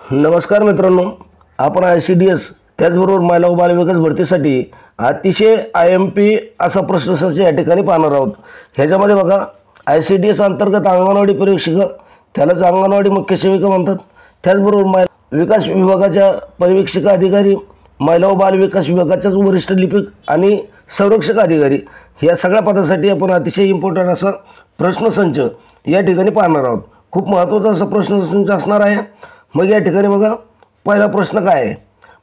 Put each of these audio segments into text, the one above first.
नमस्कार मित्रांनो, आपण ICDS त्याचबरोबर महिला व बालविकास भरतीसाठी अतिशय IMP असा प्रश्नसंच या ठिकाणी पाहणार आहोत। ह्याच्यामध्ये बघा, ICDS अंतर्गत अंगणवाडी परीक्षिका, त्यालाच अंगणवाडी मुख्य सेविका म्हणतात, त्याचबरोबर महिला विकास विभागाच्या पर्यवेक्षक अधिकारी, महिला व बालविकास विभागाच्याच वरिष्ठ लिपिक आणि संरक्षक अधिकारी या सगळ्या पदासाठी आपण अतिशय इम्पॉर्टंट असा प्रश्नसंच या ठिकाणी पाहणार आहोत। खूप महत्त्वाचा असा प्रश्नसंच असणार आहे। मग या ठिकाणी बघा, पहिला प्रश्न काय आहे।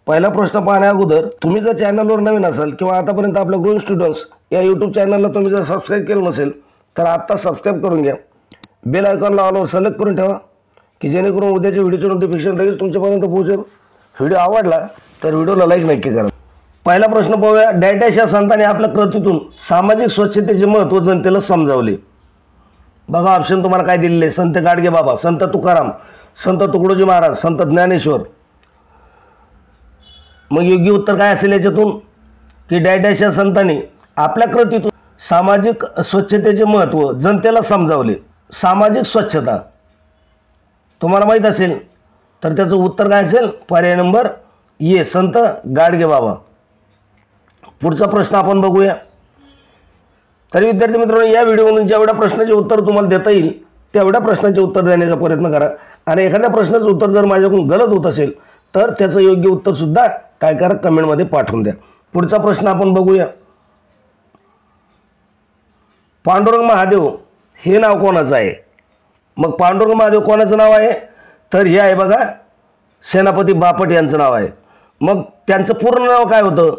पहिला प्रश्न पाहण्या अगोदर तुम्ही जर चॅनलवर नवीन असाल किंवा आतापर्यंत आपल्या ग्रोइंग स्टुडंट्स या यूट्यूब चॅनलला तुम्ही जर सबस्क्राईब केलं नसेल तर आत्ता सबस्क्राईब करून घ्या। बेल आयकॉनला ऑलवर सिलेक्ट करून ठेवा की जेणेकरून उद्याच्या व्हिडिओचे नोटिफिकेशन लगेच तुमच्यापर्यंत पोहोचेल। व्हिडिओ आवडला तर व्हिडिओला लाईक नक्की करा। पहिला प्रश्न पाहूया। डॅडॅश या संतांनी आपल्या कृतीतून सामाजिक स्वच्छतेचे महत्त्व जनतेला समजावले। बघा, ऑप्शन तुम्हाला काय दिलेले: संत गाडगेबाबा, संत तुकाराम, संत तुकडोजी महाराज, संत ज्ञानेश्वर। मग योग्य उत्तर काय असेल याच्यातून की डॅडॅश या संतांनी आपल्या कृतीतून सामाजिक स्वच्छतेचे महत्त्व जनतेला समजावले। सामाजिक स्वच्छता तुम्हाला माहीत असेल तर त्याचं उत्तर काय असेल? पर्याय नंबर ए, संत गाडगेबाबा। पुढचा प्रश्न आपण बघूया। तरी विद्यार्थी मित्रांनो, या व्हिडिओमधून जेवढ्या प्रश्नाचे उत्तर तुम्हाला देता येईल तेवढ्या प्रश्नाचे उत्तर देण्याचा प्रयत्न करा आणि एखाद्या प्रश्नाचं उत्तर जर माझ्याकडून गलत होत असेल तर त्याचं योग्य उत्तरसुद्धा काय करा, कमेंटमध्ये पाठवून द्या। पुढचा प्रश्न आपण बघूया। पांडुरंग महादेव हे नाव कोणाचं आहे? मग पांडुरंग महादेव कोणाचं नाव आहे? तर हे आहे बघा, सेनापती बापट यांचं नाव आहे। मग त्यांचं पूर्ण नाव काय होतं?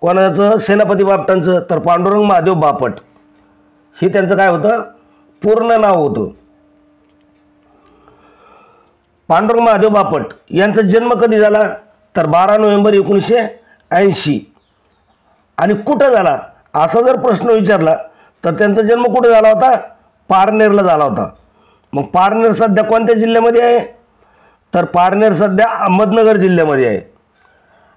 कोणाचं? सेनापती बापटांचं। तर पांडुरंग महादेव बापट हे त्यांचं काय होतं? पूर्ण नाव होतं। पांडुरंग महादेव बापट यांचा जन्म कधी झाला? तर 12 नोव्हेंबर 1980। आणि कुठं झाला असा जर प्रश्न विचारला तर त्यांचा जन्म कुठे झाला होता? पारनेरला झाला होता। मग पारनेर सध्या कोणत्या जिल्ह्यामध्ये आहे? तर पारनेर सध्या अहमदनगर जिल्ह्यामध्ये आहे।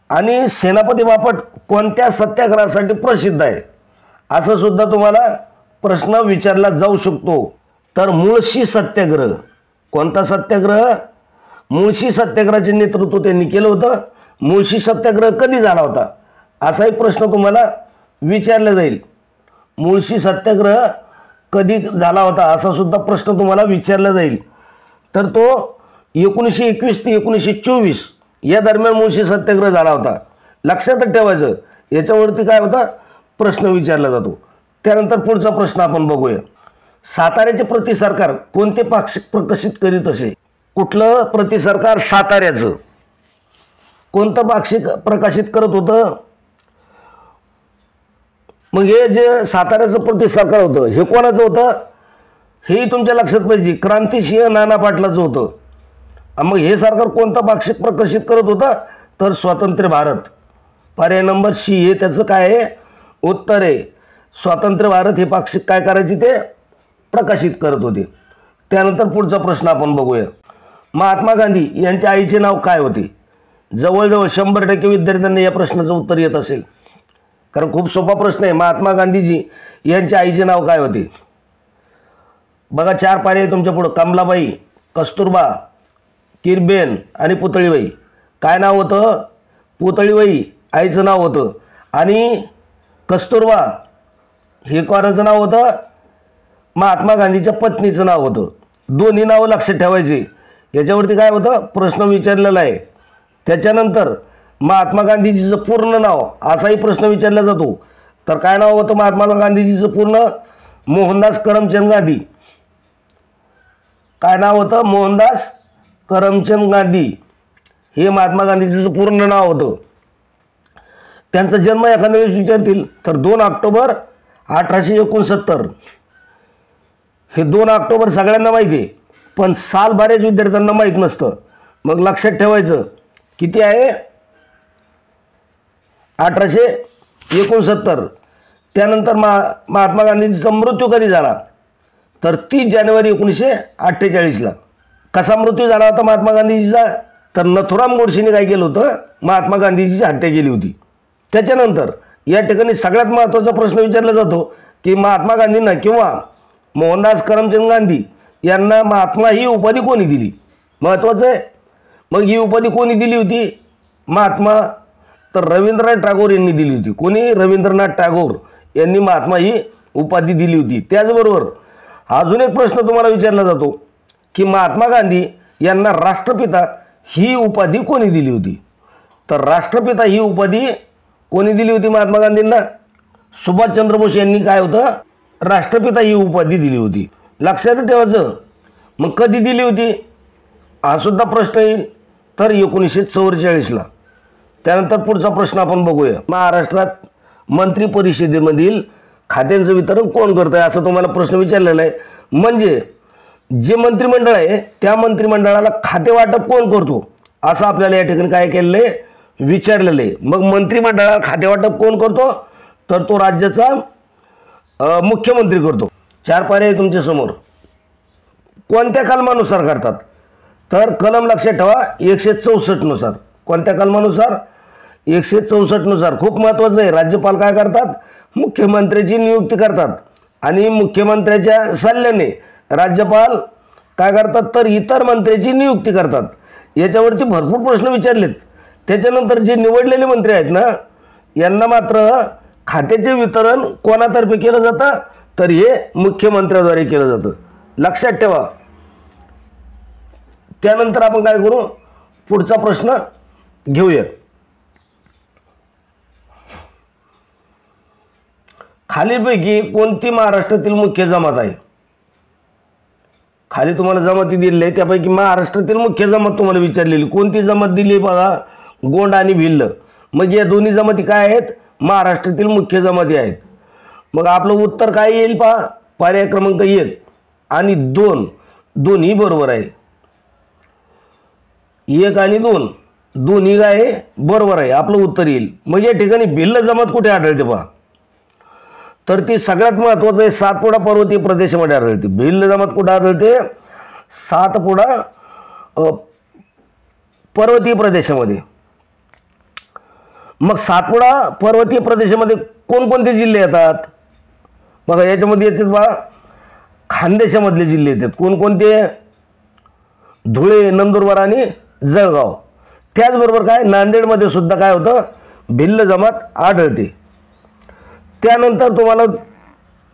आणि सेनापती बापट कोणत्या सत्याग्रहासाठी प्रसिद्ध आहे असं सुद्धा तुम्हाला प्रश्न विचारला जाऊ शकतो। तर मुळशी सत्याग्रह। कोणता सत्याग्रह? मुळशी सत्याग्रहाचे नेतृत्व त्यांनी केलं होतं। मुळशी सत्याग्रह कधी झाला होता असाही प्रश्न तुम्हाला विचारला जाईल। मुळशी सत्याग्रह कधी झाला होता असा सुद्धा प्रश्न तुम्हाला विचारला जाईल। तर तो 1921 ते 1924 या दरम्यान मुळशी सत्याग्रह झाला होता। लक्षात ठेवायचं, याच्यावरती काय होता प्रश्न विचारला जातो। त्यानंतर पुढचा प्रश्न आपण बघूया। साताऱ्याचे प्रति सरकार कोणते पाक्षिक प्रकाशित करीत असे? कुठलं प्रति सरकार? साताऱ्याचं। कोणतं पाक्षिक प्रकाशित करत होतं? मग हे जे साताऱ्याचं प्रति सरकार होतं हे कोणाचं होतं? हेही तुमच्या लक्षात पाहिजे, क्रांतिसिंह नाना पाटलाचं होतं। मग हे सरकार कोणतं पाक्षिक प्रकाशित करत होतं? तर स्वातंत्र्य भारत। पर्याय नंबर सी हे त्याचं काय आहे? उत्तर आहे। स्वातंत्र्य भारत हे पाक्षिक काय करायचे? ते प्रकाशित करत होते। त्यानंतर पुढचा प्रश्न आपण बघूया। महात्मा गांधी यांच्या आईचे नाव काय होते? जवळजवळ 100% विद्यार्थ्यांना या प्रश्नाचं उत्तर येत असेल, कारण खूप सोपा प्रश्न आहे। महात्मा गांधीजी यांच्या आईचे नाव काय होते? बघा, 4 पर्याय तुमच्या पुढं: कमलाबाई, कस्तुरबा, किरबेन आणि पुतळीबाई। काय नाव होतं? पुतळीबाई आईचं नाव होतं। आणि कस्तुरबा हे कोणाचं नाव होतं? महात्मा गांधीच्या पत्नीचं नाव होतं। दोन्ही नावं लक्षात ठेवायची, याच्यावरती काय होतं प्रश्न विचारलेला आहे। त्याच्यानंतर महात्मा गांधीजीचं पूर्ण नाव असाही प्रश्न विचारला जातो। तर काय नाव होतं महात्मा गांधीजीचं पूर्ण? मोहनदास करमचंद गांधी। काय नाव होतं? मोहनदास करमचंद गांधी हे महात्मा गांधीजीचं पूर्ण नाव होतं। त्यांचा जन्म एखाद्या वेळेस विचारतील तर 2 ऑक्टोबर 1869। हे 2 ऑक्टोबर सगळ्यांना माहिती आहे, पण साल बऱ्याच विद्यार्थ्यांना माहीत नसतं। मग लक्षात ठेवायचं किती आहे? 1869। त्यानंतर महात्मा गांधींचा मृत्यू कधी झाला? तर 30 जानेवारी 1948ला। कसा मृत्यू झाला होता महात्मा गांधीजीचा? तर नथुराम गोडसेने काय केलं होतं? महात्मा गांधीजीची हत्या केली होती। त्याच्यानंतर या ठिकाणी सगळ्यात महत्त्वाचा प्रश्न विचारला जातो की महात्मा गांधींना किंवा मोहनदास करमचंद गांधी यांना महात्मा ही उपाधी कोणी दिली? महत्त्वाचं आहे। मग ही उपाधी कोणी दिली होती? महात्मा तर रवींद्रनाथ टागोर यांनी दिली होती. कोणी? रवींद्रनाथ टागोर यांनी महात्मा ही उपाधी दिली होती. त्याचबरोबर अजून एक प्रश्न तुम्हाला विचारला जातो की महात्मा गांधी यांना राष्ट्रपिता ही उपाधी कोणी दिली होती? तर राष्ट्रपिता ही उपाधी कोणी दिली होती महात्मा गांधींना? सुभाषचंद्र बोस यांनी काय होतं? राष्ट्रपिता ही उपाधी दिली होती. लक्षात ठेवायचं. मग कधी दिली होती हा सुद्धा प्रश्न येईल. तर 1944ला. त्यानंतर पुढचा प्रश्न आपण बघूया. महाराष्ट्रात मंत्री परिषदेमधील खात्यांचं वितरण कोण करतं आहे असं तुम्हाला प्रश्न विचारलेला आहे. म्हणजे जे मंत्रिमंडळ आहे त्या मंत्रिमंडळाला खाते वाटप कोण करतो असं आपल्याला या ठिकाणी काय केलेलं आहे? विचारलेलं आहे. मग मंत्रिमंडळाला खाते वाटप कोण करतो? तर तो राज्याचा मुख्यमंत्री करतो. 4 पर्याय तुमच्या समोर. कोणत्या कलमानुसार करतात? तर कलम लक्षात ठेवा 164 नुसार. कोणत्या कलमानुसार? 164 नुसार. खूप महत्त्वाचं आहे. राज्यपाल काय करतात? मुख्यमंत्र्याची नियुक्ती करतात आणि मुख्यमंत्र्याच्या सल्ल्याने राज्यपाल काय करतात? तर इतर मंत्र्याची नियुक्ती करतात. याच्यावरती भरपूर प्रश्न विचारलेत. त्याच्यानंतर जे निवडलेले मंत्री आहेत ना यांना मात्र खात्याचे वितरण कोणातर्फे केलं जातं? तर हे मुख्यमंत्र्याद्वारे केलं जातं. लक्षात ठेवा. त्यानंतर आपण काय करू? पुढचा प्रश्न घेऊया. खालीपैकी कोणती महाराष्ट्रातील मुख्य जमात आहे? खाली तुम्हाला जमाती दिलेली आहे त्यापैकी महाराष्ट्रातील मुख्य जमात तुम्हाला विचारलेली कोणती जमात दिली बघा? गोंड आणि भिल्ल. मग या दोन्ही जमाती काय आहेत? महाराष्ट्रातील मुख्य जमाती आहेत. मग आपलं उत्तर काय येईल पहा? पर्याय क्रमांक 1 आणि 2 दोन्ही बरोबर आहे. 1 आणि 2 दोन्ही काय बरोबर आहे. आपलं उत्तर येईल. मग या ठिकाणी भिल्ल जमात कुठे आढळते पहा? तर ती सगळ्यात महत्त्वाचं आहे सातपुडा पर्वतीय प्रदेशामध्ये आढळते. भिल्ल जमात कुठे आढळते? सातपुडा पर्वतीय प्रदेशामध्ये. मग सातपुडा पर्वतीय प्रदेशामध्ये कोणकोणते जिल्हे येतात? बघा याच्यामध्ये येतात बा खानदेशामधले जिल्हे येतात. कोणकोणते? धुळे, नंदुरबार आणि जळगाव. त्याचबरोबर काय नांदेडमध्ये सुद्धा काय होतं? भिल्ल जमात आढळते. त्यानंतर तुम्हाला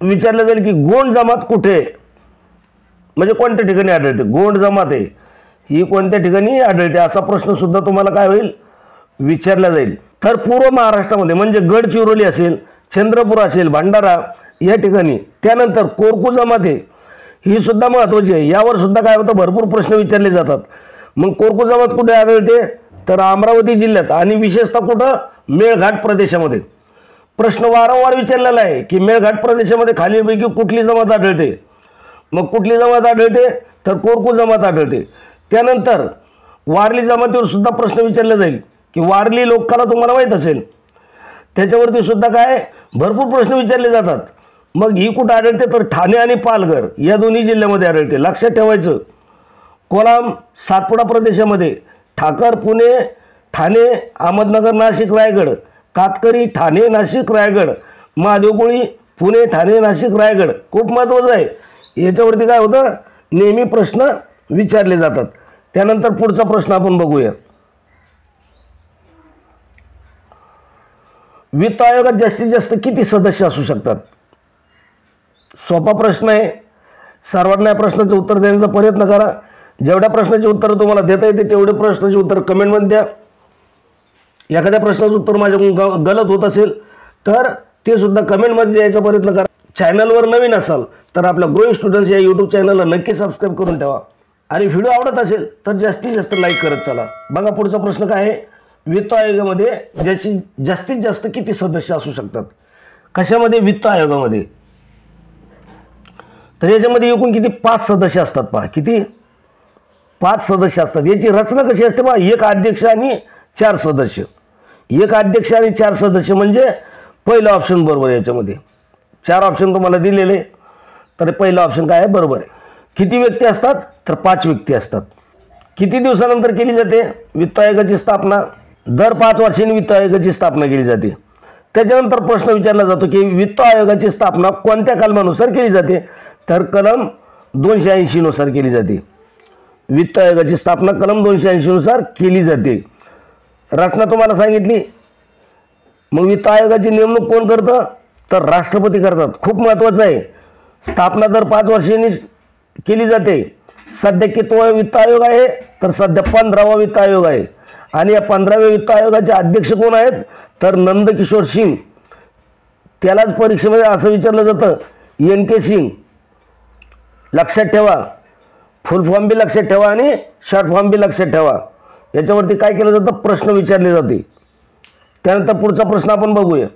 विचारलं जाईल की गोंड जमात कुठे म्हणजे कोणत्या ठिकाणी आढळते? गोंड जमात आहे ही कोणत्या ठिकाणी आढळते असा प्रश्न सुद्धा तुम्हाला काय होईल? विचारला जाईल. तर पूर्व महाराष्ट्रामध्ये म्हणजे गडचिरोली असेल, चंद्रपूर असेल, भंडारा या ठिकाणी. त्यानंतर कोरकू जमात आहे ही सुद्धा महत्त्वाची आहे. यावर सुद्धा काय होतं? भरपूर प्रश्न विचारले जातात. मग कोरकू जमात कुठे आढळते? तर अमरावती जिल्ह्यात आणि विशेषतः कुठं? मेळघाट प्रदेशामध्ये. प्रश्न वारंवार विचारलेला आहे की मेळघाट प्रदेशामध्ये खालीलपैकी कुठली जमात आढळते? मग कुठली जमात आढळते? तर कोरकू जमात आढळते. त्यानंतर वारली जमातीवर सुद्धा प्रश्न विचारला जाईल की वारली लोककला तुम्हाला माहीत असेल त्याच्यावरती सुद्धा काय भरपूर प्रश्न विचारले जातात. मग ही कुठं आढळते? तर ठाणे आणि पालघर या दोन्ही जिल्ह्यामध्ये आढळते. लक्षात ठेवायचं. कोलाम सातपुडा प्रदेशामध्ये, ठाकर पुणे, ठाणे, अहमदनगर, नाशिक, रायगड, कातकरी ठाणे, नाशिक, रायगड, महादेवकोळी पुणे, ठाणे, नाशिक, रायगड. खूप महत्त्वाचं आहे. याच्यावरती काय होतं? नेहमी प्रश्न विचारले जातात. त्यानंतर पुढचा प्रश्न आपण बघूया. वित्त आयोगात जास्तीत जास्त किती सदस्य असू शकतात? सोपा प्रश्न आहे. सर्वांना या प्रश्नाचं उत्तर देण्याचा प्रयत्न करा. जेवढ्या प्रश्नाची उत्तरं तुम्हाला देता येते तेवढे प्रश्नाची उत्तर कमेंटमध्ये द्या. एखाद्या प्रश्नाचं उत्तर माझ्याकडून गलत होत असेल तर ते सुद्धा कमेंटमध्ये द्यायचा प्रयत्न करा. चॅनलवर नवीन असाल तर आपल्या ग्रोइंग स्टुडंट्स या यूट्यूब चॅनलला नक्की सबस्क्राईब करून ठेवा आणि व्हिडिओ आवडत असेल तर जास्तीत जास्त लाईक करत चला. बघा पुढचा प्रश्न काय आहे? वित्त आयोगामध्ये जास्तीत जास्त किती सदस्य असू शकतात? कशामध्ये? वित्त आयोगामध्ये. तर याच्यामध्ये एकूण किती? 5 सदस्य असतात पहा. किती? 5 सदस्य असतात. याची रचना कशी असते पहा? 1 अध्यक्ष आणि 4 सदस्य. 1 अध्यक्ष आणि 4 सदस्य म्हणजे पहिलं ऑप्शन बरोबर. याच्यामध्ये 4 ऑप्शन तुम्हाला दिलेले तर पहिलं ऑप्शन काय आहे? बरोबर आहे. किती व्यक्ती असतात? तर 5 व्यक्ती असतात. किती दिवसानंतर केली जाते वित्त आयोगाची स्थापना? दर 5 वर्षांनी वित्त आयोगाची स्थापना केली जाते. त्याच्यानंतर प्रश्न विचारला जातो की वित्त आयोगाची स्थापना कोणत्या कलमानुसार केली जाते? तर कलम 280 नुसार केली जाते. वित्त आयोगाची स्थापना कलम 280 नुसार केली जाते. रचना तुम्हाला सांगितली. मग वित्त आयोगाची नेमणूक कोण करतं? तर राष्ट्रपती करतात. खूप महत्त्वाचं आहे. स्थापना दर 5 वर्षांनी केली जाते. सध्या कितवा वित्त आयोग आहे? तर सध्या 15वा वित्त आयोग आहे. आणि या 15व्या वित्त आयोगाचे अध्यक्ष कोण आहेत? तर नंदकिशोर सिंग. त्यालाच परीक्षेमध्ये असं विचारलं जातं NK सिंग. लक्षात ठेवा. फुल फॉर्म बी लक्षात ठेवा आणि शॉर्ट फॉर्म बी लक्षात ठेवा. याच्यावरती काय केलं जातं? प्रश्न विचारले जाते. त्यानंतर पुढचा प्रश्न आपण बघूया.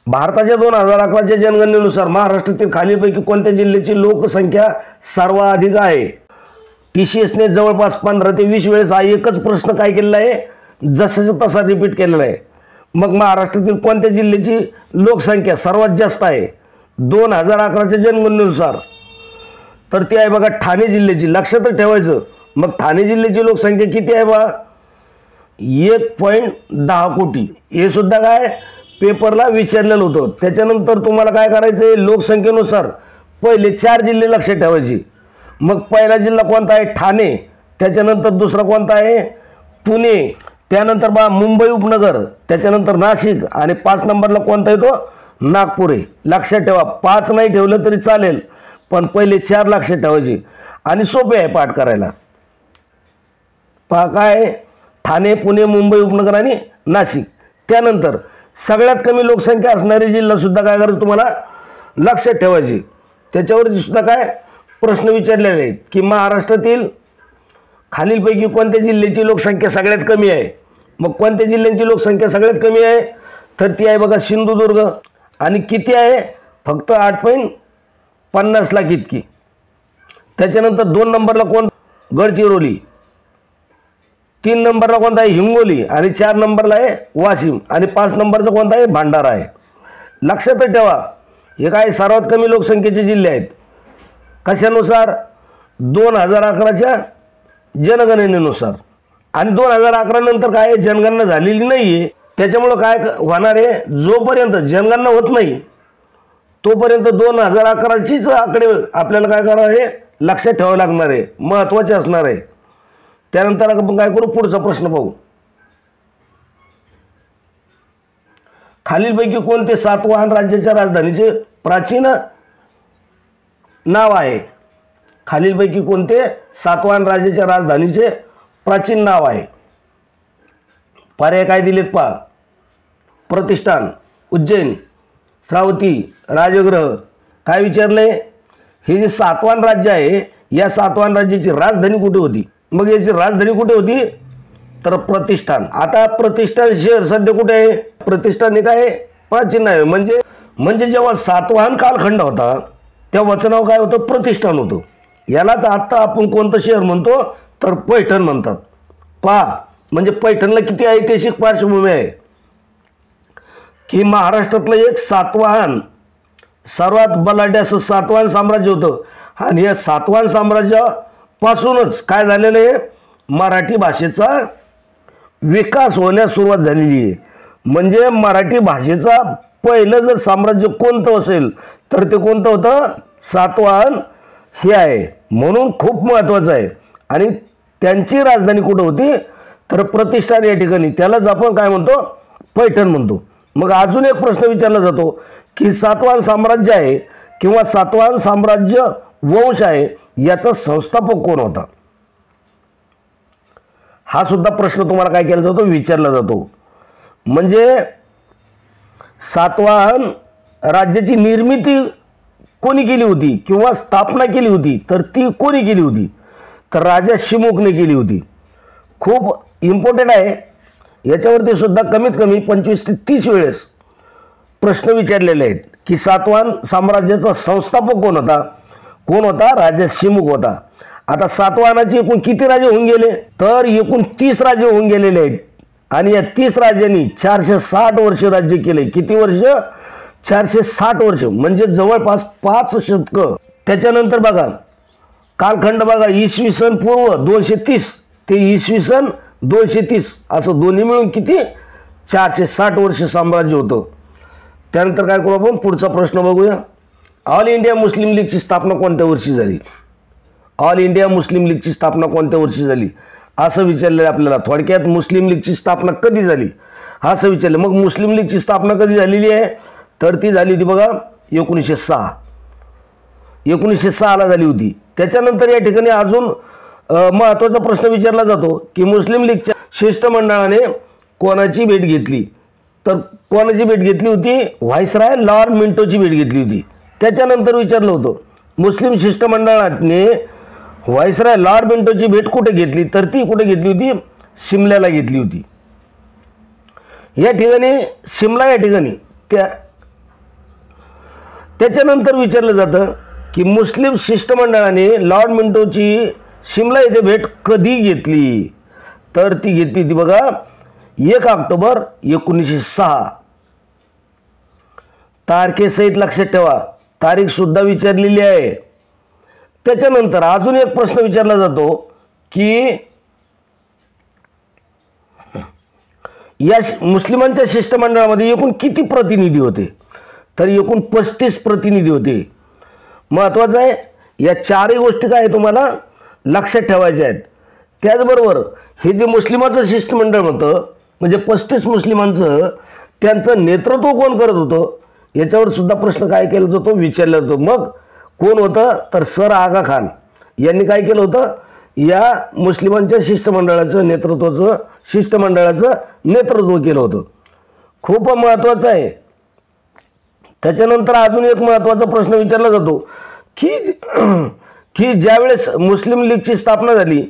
भारताच्या 2011च्या जनगणनेनुसार महाराष्ट्रातील खालीलपैकी कोणत्या जिल्ह्याची लोकसंख्या सर्वाधिक आहे? TCSने जवळपास 15 ते 20 वेळेस हा एकच प्रश्न काय केलेला आहे? जसाचा तसा रिपीट केलेला आहे. मग महाराष्ट्रातील कोणत्या जिल्ह्याची लोकसंख्या सर्वात जास्त आहे 2011च्या जनगणनेनुसार? तर ती आहे बघा ठाणे जिल्ह्याची. लक्षात ठेवायचं. मग ठाणे जिल्ह्याची लोकसंख्या किती आहे बघा? 1.10 कोटी. हे सुद्धा काय पेपरला विचारलेलं होतं. त्याच्यानंतर तुम्हाला काय करायचं आहे? लोकसंख्येनुसार पहिले 4 जिल्हे लक्षात ठेवायचे. मग पहिला जिल्हा कोणता आहे? ठाणे. त्याच्यानंतर दुसरा कोणता आहे? पुणे. त्यानंतर बा मुंबई उपनगर. त्याच्यानंतर नाशिक. आणि 5 नंबरला कोणता येतो? नागपूर आहे. लक्षात ठेवा. 5 नाही ठेवलं तरी चालेल, पण पहिले 4 लक्षात ठेवायचे. आणि सोपे आहे पाठ करायला. पहा काय? ठाणे, पुणे, मुंबई उपनगर आणि नाशिक. त्यानंतर सगळ्यात कमी लोकसंख्या असणारे जिल्हा सुद्धा काय करायचं तुम्हाला लक्षात ठेवायचे. त्याच्यावरती सुद्धा काय प्रश्न विचारलेले आहेत की महाराष्ट्रातील खालीलपैकी कोणत्या जिल्ह्याची लोकसंख्या सगळ्यात कमी आहे? मग कोणत्या जिल्ह्यांची लोकसंख्या सगळ्यात कमी आहे? तर ती आहे बघा सिंधुदुर्ग. आणि किती आहे? फक्त 8.50 लाख इतकी. त्याच्यानंतर 2 नंबरला कोण? गडचिरोली. 3 नंबरला कोणता आहे? हिंगोली. आणि 4 नंबरला आहे वाशिम. आणि 5 नंबरचा कोणता आहे? भंडारा आहे. लक्षात ठेवा. हे काय सर्वात कमी लोकसंख्येचे जिल्हे आहेत. कशानुसार? 2011च्या जनगणनेनुसार. आणि 2011 नंतर काय जनगणना झालेली नाही आहे. त्याच्यामुळं काय होणार आहे? जोपर्यंत जनगणना होत नाही तोपर्यंत 2011चीच आकडे आपल्याला काय करावं आहे? लक्षात ठेवावं लागणार आहे. महत्त्वाचे असणार आहे. त्यानंतर आपण काय करू? पुढचा प्रश्न पाहू. खालीलपैकी कोणते सातवाहन राज्याच्या राजधानीचे प्राचीन नाव आहे? खालीलपैकी कोणते सातवाहन राज्याच्या राजधानीचे प्राचीन नाव आहे? पर्याय काय दिलेत पहा. प्रतिष्ठान, उज्जैन, श्रावती, राजगृह. काय विचारले? हे जे सातवाहन राज्य आहे या सातवाहन राज्याची राजधानी कुठे होती? मग याची राजधानी कुठे होती? तर प्रतिष्ठान. आता प्रतिष्ठान शहर सध्या कुठे आहे? प्रतिष्ठान हे काय प्राचीन आहे. म्हणजे जेव्हा सातवाहन कालखंड होता तेव्हाचं नाव काय होतं? प्रतिष्ठान होतं. यालाच आता आपण कोणतं शहर म्हणतो? तर पैठण म्हणतात. पहा म्हणजे पैठणला किती ऐतिहासिक पार्श्वभूमी आहे की महाराष्ट्रातलं एक सातवाहन सर्वात बलाढ्य असं सातवाहन साम्राज्य होतं. आणि या सातवाहन साम्राज्यापासूनच काय झालेलं आहे? मराठी भाषेचा विकास होण्यास सुरुवात झालेली आहे. म्हणजे मराठी भाषेचा पहिलं जर साम्राज्य कोणतं असेल तर ते कोणतं होतं? सातवाहन हे आहे. म्हणून खूप महत्त्वाचं आहे. आणि त्यांची राजधानी कुठं होती? तर प्रतिष्ठान या ठिकाणी. त्यालाच आपण काय म्हणतो? पैठण म्हणतो. मग अजून एक प्रश्न विचारला जातो की सातवाहन साम्राज्य आहे किंवा सातवाहन साम्राज्य वंश आहे याचा संस्थापक कोण होता? हा सुद्धा प्रश्न तुम्हाला काय केला जातो? विचारला जातो. म्हणजे सातवाहन राज्याची निर्मिती कोणी केली होती किंवा स्थापना केली होती तर ती कोणी केली होती? तर राजा शिमुखने केली होती. खूप इम्पॉर्टंट आहे. याच्यावरती सुद्धा कमीत कमी 25 ते 30 वेळेस प्रश्न विचारलेले आहेत की सातवाहन साम्राज्याचा संस्थापक कोण होता? कोण होता? राजा शिमुख होता. आता सातवाहनाचे एकूण किती राजे होऊन गेले? तर एकूण 30 राजे होऊन गेलेले आहेत. आणि या 30 राजांनी 460 वर्ष राज्य केले. किती वर्ष? 460 वर्ष. म्हणजे जवळपास 5 शतकं. त्याच्यानंतर बघा कालखंड बघा. इसवी सन पूर्व 230 ते इसवी सन 230 असं दोन्ही मिळून किती? 460 वर्ष साम्राज्य होतं. त्यानंतर काय करू आपण? पुढचा प्रश्न बघूया. ऑल इंडिया मुस्लिम लीगची स्थापना कोणत्या वर्षी झाली? ऑल इंडिया मुस्लिम लीगची स्थापना कोणत्या वर्षी झाली असं विचारलं आपल्याला. थोडक्यात मुस्लिम लीगची स्थापना कधी झाली असं विचारलं. मग मुस्लिम लीगची स्थापना कधी झालेली आहे तर ती झाली होती बघा 1906. 1906ला झाली होती. त्याच्यानंतर या ठिकाणी अजून महत्त्वाचा प्रश्न विचारला जातो की मुस्लिम लीगच्या शिष्टमंडळाने कोणाची भेट घेतली? तर कोणाची भेट घेतली होती? व्हाईसराय लॉर्ड मिंटोची भेट घेतली होती. त्याच्यानंतर विचारलं होतं मुस्लिम शिष्टमंडळाने व्हाईसराय लॉर्ड मिंटोची भेट कुठे घेतली? तर ती कुठे घेतली होती? शिमल्याला घेतली होती. या ठिकाणी शिमला या ठिकाणी त्याच्यानंतर विचारलं जातं की मुस्लिम शिष्टमंडळाने लॉर्ड मिंटोची शिमला येथे भेट कधी घेतली? तर ती घेतली होती बघा 1 ऑक्टोबर 1906. तारखेसहित लक्षात ठेवा, तारीख सुद्धा विचारलेली आहे. त्याच्यानंतर अजून एक प्रश्न विचारला जातो की या मुस्लिमांच्या शिष्टमंडळामध्ये एकूण किती प्रतिनिधी होते? तर एकूण 35 प्रतिनिधी होते. महत्त्वाचं आहे या चारही गोष्टी काय तुम्हाला लक्षात ठेवायच्या आहेत. त्याचबरोबर हे जे मुस्लिमाचं शिष्टमंडळ होतं म्हणजे 35 मुस्लिमांचं, त्यांचं नेतृत्व कोण करत होतं याच्यावर सुद्धा प्रश्न काय केला जातो, विचारला जातो. मग कोण होतं तर सर आगा खान यांनी काय केलं होतं, या मुस्लिमांच्या शिष्टमंडळाचं नेतृत्व केलं होतं. खूप महत्त्वाचं आहे. त्याच्यानंतर अजून एक महत्त्वाचा प्रश्न विचारला जातो की ज्यावेळेस मुस्लिम लीगची स्थापना झाली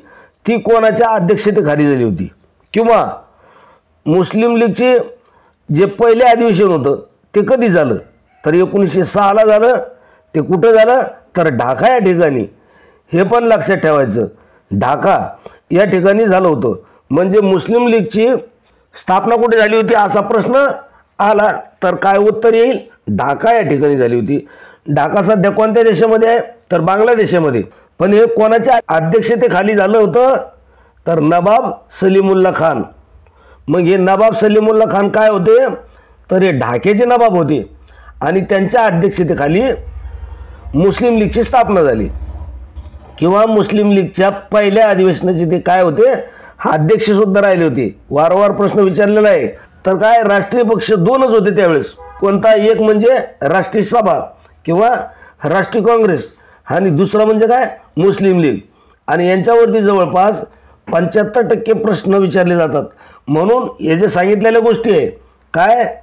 ती कोणाच्या अध्यक्षतेखाली झाली होती? किंवा मुस्लिम लीगचे जे पहिले अधिवेशन होतं ते कधी झालं? तर 1906ला झालं. ते कुठं झालं तर ढाका या ठिकाणी. हे पण लक्षात ठेवायचं, ढाका या ठिकाणी झालं होतं. म्हणजे मुस्लिम लीगची स्थापना कुठे झाली होती असा प्रश्न आला तर काय उत्तर येईल? ढाका या ठिकाणी झाली होती. ढाका सध्या कोणत्या देशामध्ये आहे तर बांगलादेशामध्ये. पण हे कोणाच्या अध्यक्षतेखाली झालं होतं तर नवाब सलीमुल्ला खान. मग हे नवाब सलीमुल्ला खान काय होते तर हे ढाक्याचे नवाब होते आणि त्यांच्या अध्यक्षतेखाली मुस्लिम लीगची स्थापना झाली. किंवा मुस्लिम लीगच्या पहिल्या अधिवेशनाचे ते काय होते, अध्यक्ष सुद्धा राहिले होते. वारंवार प्रश्न विचारलेला आहे. तर काय राष्ट्रीय पक्ष दोनच होते त्यावेळेस. कोणता? एक म्हणजे राष्ट्रीय सभा किंवा राष्ट्रीय काँग्रेस आणि दुसरा म्हणजे काय मुस्लिम लीग. आणि यांच्यावरती जवळपास 75% प्रश्न विचारले जातात. म्हणून हे जे सांगितलेल्या गोष्टी आहे काय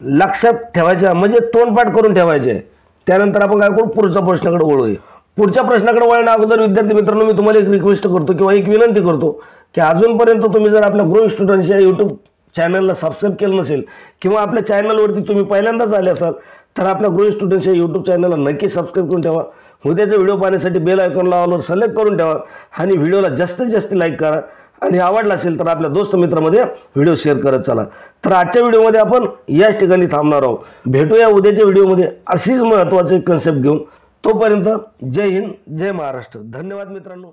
लक्षात ठेवायच्या म्हणजे तोंडपाठ करून ठेवायचे. त्यानंतर आपण काय करू पुढच्या प्रश्नाकडे वळूया. पुढच्या प्रश्नाकडे वळण्या अगोदर विद्यार्थी मित्रांनो मी तुम्हाला एक रिक्वेस्ट करतो किंवा एक विनंती करतो की अजूनपर्यंत तुम्ही जर आपल्या ग्रोइंग स्टुडंट्स या यूट्यूब चॅनलला सबस्क्राईब केलं नसेल किंवा आपल्या चॅनलवरती तुम्ही पहिल्यांदाच आले असाल तर आपल्या ग्रोइंग स्टुडंट्स या यूट्यूब चॅनलला नक्की सबस्क्राईब करून ठेवा. उद्याचा व्हिडिओ पाहण्यासाठी बेल आयकॉनला ऑलवर सिलेक्ट करून ठेवा आणि व्हिडिओला जास्तीत जास्त लाईक करा आणि आवडला असेल तर आपल्या दोस्त मित्रांमध्ये व्हिडिओ शेअर करत चला. तर आजच्या व्हिडिओमध्ये आपण याच ठिकाणी थांबणार आहोत. भेटूया उद्याच्या व्हिडिओमध्ये अशीच महत्त्वाचे कन्सेप्ट घेऊन. तोपर्यंत जय हिंद, जय महाराष्ट्र. धन्यवाद मित्रांनो.